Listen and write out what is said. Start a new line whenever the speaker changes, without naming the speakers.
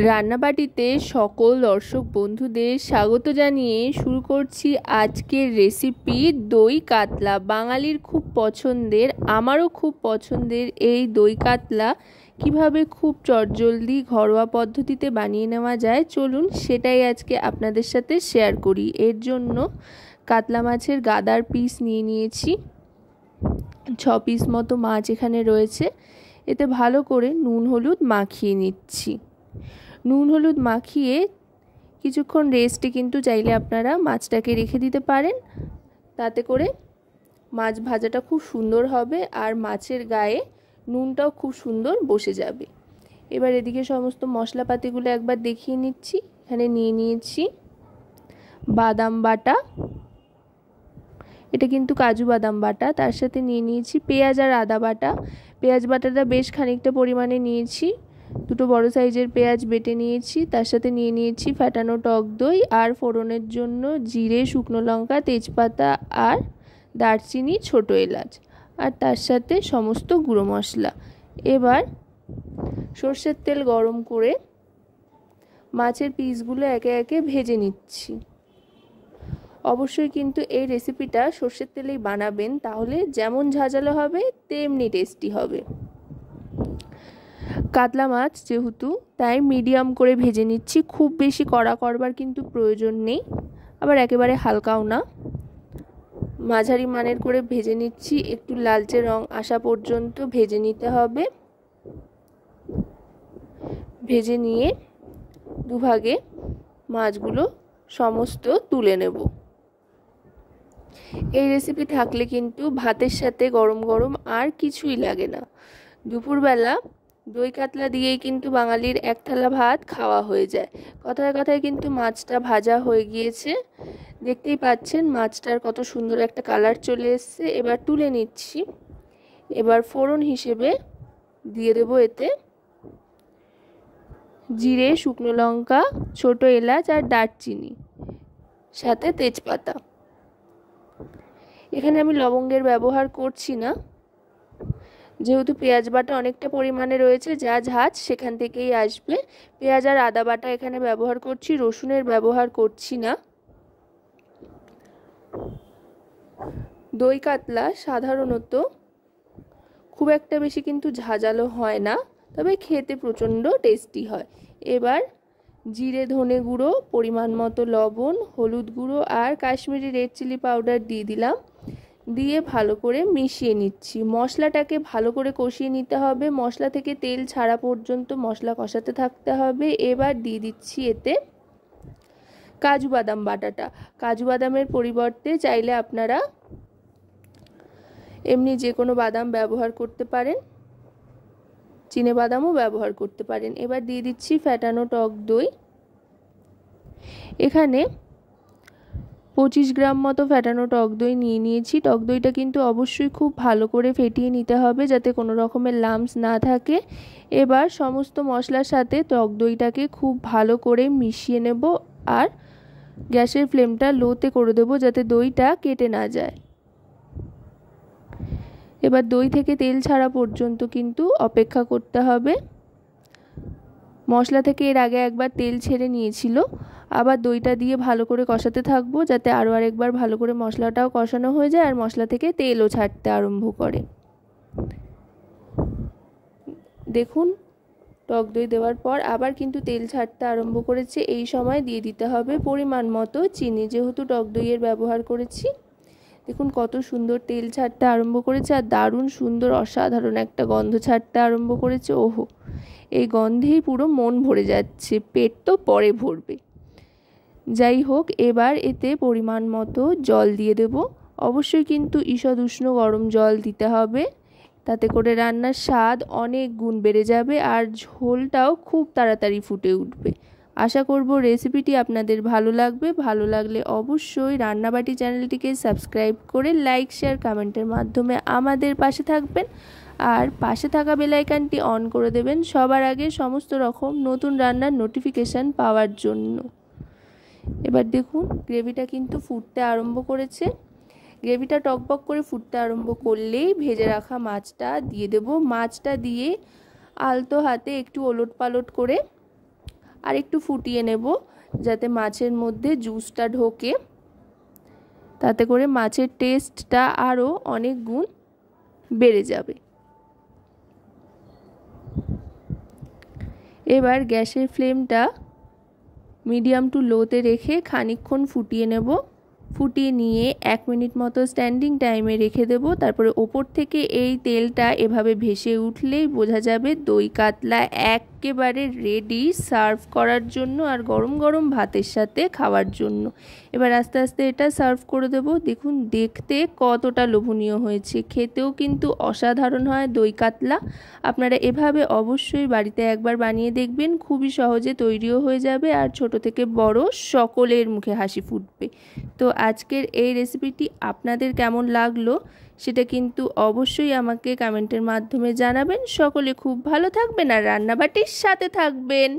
রান্নাবাটিতে সকল দর্শক বন্ধুদের স্বাগত জানিয়ে শুরু করছি আজকের রেসিপি দই কাতলা। বাঙালির খুব পছন্দের, আমারও খুব পছন্দের এই দই কাতলা কিভাবে খুব চটজলদি ঘরোয়া পদ্ধতিতে বানিয়ে নেওয়া যায়, চলুন সেটাই আজকে আপনাদের সাথে শেয়ার করি। এর জন্য কাতলা মাছের গাদার পিস নিয়ে নিয়েছি, 6 পিস মতো মাছ এখানে রয়েছে। এতে ভালো করে নুন হলুদ মাখিয়ে নিচ্ছি। নুন হলুদ মাখিয়ে কিছুক্ষণ রেস্টে কিন্তু চাইলে আপনারা মাছটাকে রেখে দিতে পারেন, তাতে করে মাছ ভাজাটা খুব সুন্দর হবে আর মাছের গায়ে নুনটাও খুব সুন্দর বসে যাবে। এবার এদিকে সমস্ত মশলাপাতিগুলো একবার দেখিয়ে নিচ্ছি। এখানে নিয়ে নিয়েছি বাদাম বাটা, এটা কিন্তু কাজু বাদাম বাটা। তার সাথে নিয়ে নিয়েছি পেঁয়াজ আর আদা বাটা। পেঁয়াজ বাটাটা বেশ খানিকটা পরিমাণে নিয়েছি, দুটো বড় সাইজের পেঁয়াজ বেটে নিয়েছি। তার সাথে নিয়ে নিয়েছি ফ্যাটানো টক দই আর ফোড়নের জন্য জিরে, শুকনো লঙ্কা, তেজপাতা আর দারচিনি, ছোট এলাচ, আর তার সাথে সমস্ত গুঁড়ো মশলা। এবার সর্ষের তেল গরম করে মাছের পিসগুলো একে একে ভেজে নিচ্ছি। অবশ্যই কিন্তু এই রেসিপিটা সর্ষের তেলেই বানাবেন, তাহলে যেমন ঝাঁঝালো হবে তেমনি টেস্টি হবে। কাতলা মাছ যেহেতু, তাই মিডিয়াম করে ভেজে নিচ্ছি। খুব বেশি কড়া করবার কিন্তু প্রয়োজন নেই, আবার একেবারে হালকাও না, মাঝারি মানের করে ভেজে নিচ্ছি। একটু লালচে রং আসা পর্যন্ত ভেজে নিতে হবে। ভেজে নিয়ে দুভাগে মাছগুলো সমস্ত তুলে নেব। এই রেসিপি থাকলে কিন্তু ভাতের সাথে গরম গরম আর কিছুই লাগে না। দুপুরবেলা দই কাতলা দিয়েই কিন্তু বাঙালির এক থালা ভাত খাওয়া হয়ে যায়। কথায় কথায় কিন্তু মাছটা ভাজা হয়ে গিয়েছে, দেখতেই পাচ্ছেন মাছটার কত সুন্দর একটা কালার চলে এসছে। এবার তুলে নিচ্ছি। এবার ফোড়ন হিসেবে দিয়ে দেবো এতে জিরে, শুকনো লঙ্কা, ছোট এলাচ আর দারচিনি, সাথে তেজপাতা। এখানে আমি লবঙ্গের ব্যবহার করছি না, যেহেতু পেঁয়াজ বাটা অনেকটা পরিমাণে রয়েছে, যা ঝাঁজ সেখান থেকেই আসবে। পেঁয়াজ আর আদা বাটা এখানে ব্যবহার করছি, রসুনের ব্যবহার করছি না। দই কাতলা সাধারণত খুব একটা বেশি কিন্তু ঝাঁঝালো হয় না, তবে খেতে প্রচণ্ড টেস্টি হয়। এবার জিরে, ধনে গুঁড়ো, পরিমাণ মতো লবণ, হলুদ গুঁড়ো আর কাশ্মীরি রেড চিলি পাউডার দিয়ে দিলাম। দিয়ে ভালো করে মিশিয়ে নিচ্ছি। মশলাটাকে ভালো করে কষিয়ে নিতে হবে, মশলা থেকে তেল ছাড়া পর্যন্ত মশলা কষাতে থাকতে হবে। এবার দিয়ে দিচ্ছি এতে কাজু বাদাম বাটাটা। কাজু বাদামের পরিবর্তে চাইলে আপনারা এমনি যে কোনো বাদাম ব্যবহার করতে পারেন, চিনে বাদামও ব্যবহার করতে পারেন। এবার দিয়ে দিচ্ছি ফ্যাটানো টক দই। এখানে 25 গ্রাম মতো ফ্যাটানো টক দই নিয়ে নিয়েছি। টক দইটা কিন্তু অবশ্যই খুব ভালো করে ফেটিয়ে নিতে হবে, যাতে কোনো রকমের লাম্পস না থাকে। এবার সমস্ত মশলার সাথে টক দইটাকে খুব ভালো করে মিশিয়ে নেব আর গ্যাসের ফ্লেমটা লোতে করে দেবো, যাতে দইটা কেটে না যায়। এবার দই থেকে তেল ছাড়া পর্যন্ত কিন্তু অপেক্ষা করতে হবে। মশলা থেকে এর আগে একবার তেল ছেড়ে নিয়েছিল, আবার দইটা দিয়ে ভালো করে কষাতে থাকবো, যাতে আরও আরেকবার ভালো করে মশলাটাও কষানো হয়ে যায় আর মশলা থেকে তেলও ছাড়তে আরম্ভ করে। দেখুন টক দই দেওয়ার পর আবার কিন্তু তেল ছাড়তে আরম্ভ করেছে। এই সময় দিয়ে দিতে হবে পরিমাণ মতো চিনি, যেহেতু টক দইয়ের ব্যবহার করেছি। দেখুন কত সুন্দর তেল ছাড়তে আরম্ভ করেছে আর দারুণ সুন্দর অসাধারণ একটা গন্ধ ছাড়তে আরম্ভ করেছে। ওহো, এই গন্ধেই পুরো মন ভরে যাচ্ছে, পেট তো পরে ভরবে। যাই হোক, এবার এতে পরিমাণ মতো জল দিয়ে দেব। অবশ্যই কিন্তু ঈষৎ উষ্ণ গরম জল দিতে হবে, তাতে করে রান্নার স্বাদ অনেক গুণ বেড়ে যাবে আর ঝোলটাও খুব তাড়াতাড়ি ফুটে উঠবে। আশা করব রেসিপিটি আপনাদের ভালো লাগবে। ভালো লাগলে অবশ্যই রান্নাবাটি চ্যানেলটিকে সাবস্ক্রাইব করে লাইক, শেয়ার, কমেন্টের মাধ্যমে আমাদের পাশে থাকবেন আর পাশে থাকা বেল আইকনটি অন করে দেবেন সবার আগে সমস্ত রকম নতুন রান্নার নোটিফিকেশান পাওয়ার জন্য। এবার দেখুন গ্রেভিটা কিন্তু ফুটতে আরম্ভ করেছে। গ্রেভিটা টকবক করে ফুটতে আরম্ভ করলেই ভেজে রাখা মাছটা দিয়ে দেব। মাছটা দিয়ে আলতো হাতে একটু ওলট পালট করে আর একটু ফুটিয়ে নেব যাতে মাছের মধ্যে জুসটা ঢোকে, তাতে করে মাছের টেস্টটা আরও অনেক গুণ বেড়ে যাবে। এবার গ্যাসের ফ্লেমটা মিডিয়াম টু লোতে রেখে খানিকক্ষণ ফুটিয়ে নেব। ফুটিয়ে নিয়ে 1 মিনিট মতো স্ট্যান্ডিং টাইমে রেখে দেব। তারপরে ওপর থেকে এই তেলটা এভাবে ভেসে উঠলেই বোঝা যাবে দই কাতলা একেবারে রেডি সার্ভ করার জন্য আর গরম গরম ভাতের সাথে খাওয়ার জন্য। এবার আস্তে আস্তে এটা সার্ভ করে দেব। দেখুন দেখতে কতটা লোভনীয় হয়েছে, খেতেও কিন্তু অসাধারণ হয় দই কাতলা। আপনারা এভাবে অবশ্যই বাড়িতে একবার বানিয়ে দেখবেন, খুবই সহজে তৈরিও হয়ে যাবে আর ছোট থেকে বড় সকলের মুখে হাসি ফুটবে। তো আজকের এই রেসিপিটি আপনাদের কেমন লাগলো সেটা কিন্তু অবশ্যই আমাকে কমেন্টের মাধ্যমে জানাবেন। সকলে খুব ভালো থাকবেন আর রান্নাবাটির সাথে থাকবেন।